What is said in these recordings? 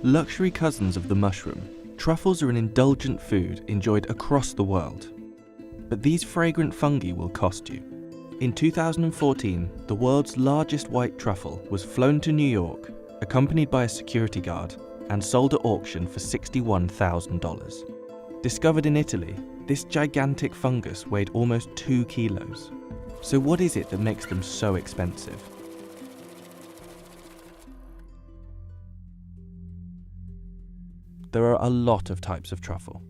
Luxury cousins of the mushroom, truffles are an indulgent food enjoyed across the world. But these fragrant fungi will cost you. In 2014, the world's largest white truffle was flown to New York, accompanied by a security guard, and sold at auction for $61,000. Discovered in Italy, this gigantic fungus weighed almost 2 kilos. So what is it that makes them so expensive? There are a lot of types of truffle.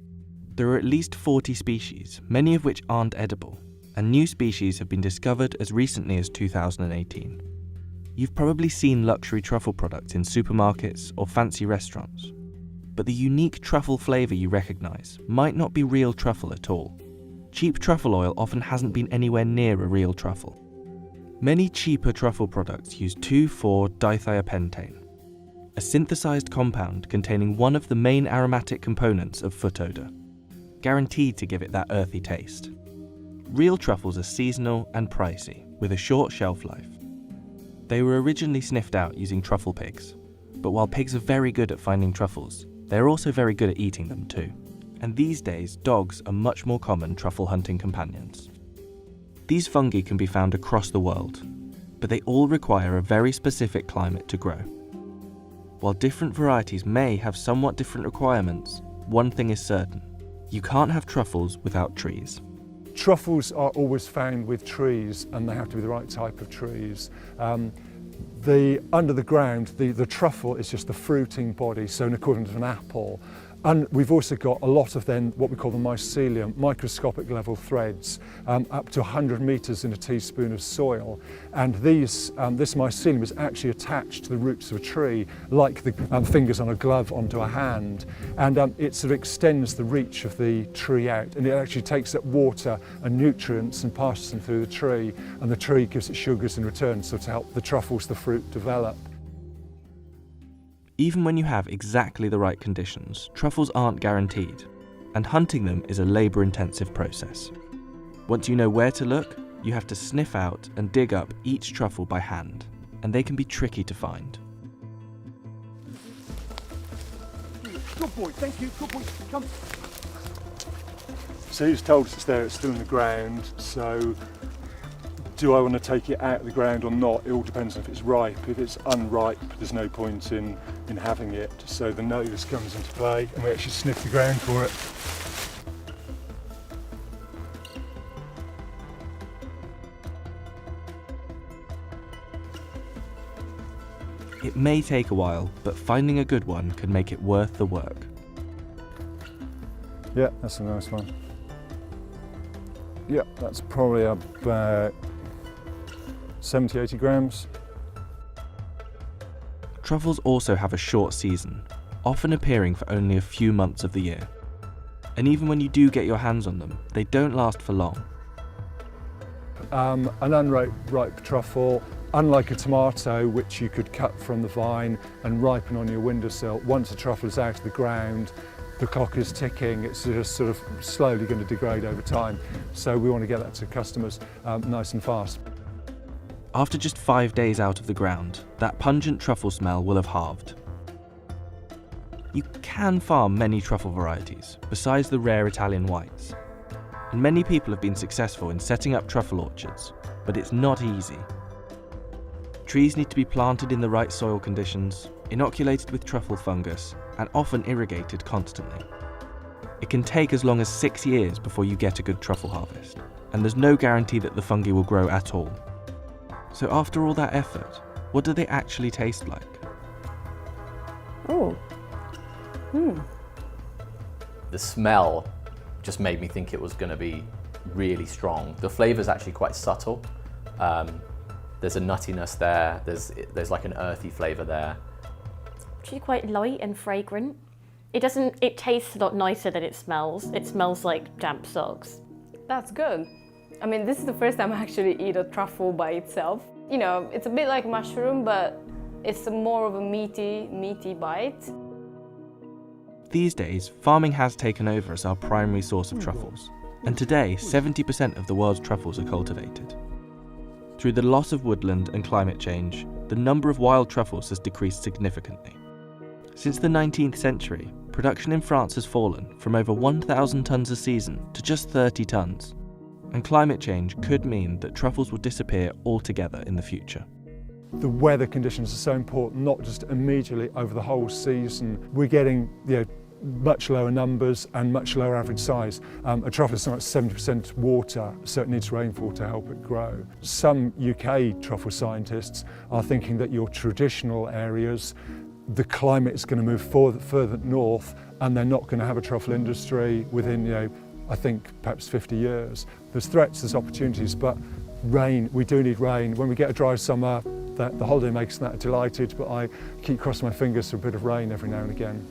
There are at least 40 species, many of which aren't edible, and new species have been discovered as recently as 2018. You've probably seen luxury truffle products in supermarkets or fancy restaurants, but the unique truffle flavour you recognise might not be real truffle at all. Cheap truffle oil often hasn't been anywhere near a real truffle. Many cheaper truffle products use 2,4-dithiapentane, a synthesized compound containing one of the main aromatic components of foot odour, guaranteed to give it that earthy taste. Real truffles are seasonal and pricey, with a short shelf life. They were originally sniffed out using truffle pigs, but while pigs are very good at finding truffles, they're also very good at eating them too. And these days, dogs are much more common truffle hunting companions. These fungi can be found across the world, but they all require a very specific climate to grow. While different varieties may have somewhat different requirements, one thing is certain: you can't have truffles without trees. Truffles are always found with trees, and they have to be the right type of trees. Under the ground, the truffle is just the fruiting body, so an equivalent of an apple. And we've also got a lot of then what we call the mycelium, microscopic level threads, up to 100 metres in a teaspoon of soil. And this mycelium is actually attached to the roots of a tree, like the fingers on a glove onto a hand. And it sort of extends the reach of the tree out, and it actually takes up water and nutrients and passes them through the tree, and the tree gives it sugars in return, so to help the truffles, the fruit, develop. Even when you have exactly the right conditions, truffles aren't guaranteed, and hunting them is a labour-intensive process. Once you know where to look, you have to sniff out and dig up each truffle by hand, and they can be tricky to find. Good boy, thank you, good boy, come. So he's told us it's there, it's still in the ground, so do I want to take it out of the ground or not? It all depends on if it's ripe. If it's unripe, there's no point in having it. So the nose comes into play, and we actually sniff the ground for it. It may take a while, but finding a good one can make it worth the work. Yeah, that's a nice one. Yeah, that's probably about 70-80 grams. Truffles also have a short season, often appearing for only a few months of the year. And even when you do get your hands on them, they don't last for long. An unripe truffle, unlike a tomato, which you could cut from the vine and ripen on your windowsill, once a truffle is out of the ground, the clock is ticking, it's just sort of slowly going to degrade over time. So we want to get that to customers nice and fast. After just 5 days out of the ground, that pungent truffle smell will have halved. You can farm many truffle varieties, besides the rare Italian whites. And many people have been successful in setting up truffle orchards, but it's not easy. Trees need to be planted in the right soil conditions, inoculated with truffle fungus, and often irrigated constantly. It can take as long as 6 years before you get a good truffle harvest, and there's no guarantee that the fungi will grow at all. So after all that effort, what do they actually taste like? Oh. The smell just made me think it was going to be really strong. The flavour's actually quite subtle. There's a nuttiness there, there's like an earthy flavour there. Actually quite light and fragrant. It tastes a lot nicer than it smells. It smells like damp socks. That's good. I mean, this is the first time I actually eat a truffle by itself. You know, it's a bit like mushroom, but it's more of a meaty bite. These days, farming has taken over as our primary source of truffles, and today 70% of the world's truffles are cultivated. Through the loss of woodland and climate change, the number of wild truffles has decreased significantly. Since the 19th century, production in France has fallen from over 1,000 tonnes a season to just 30 tonnes, and climate change could mean that truffles will disappear altogether in the future. The weather conditions are so important, not just immediately over the whole season. We're getting much lower numbers and much lower average size. A truffle is something like 70% water, so it needs rainfall to help it grow. Some UK truffle scientists are thinking that your traditional areas, the climate is going to move further north, and they're not going to have a truffle industry within, I think, perhaps 50 years. There's threats, there's opportunities, but rain, we do need rain. When we get a dry summer, the holiday makers delighted, but I keep crossing my fingers for a bit of rain every now and again.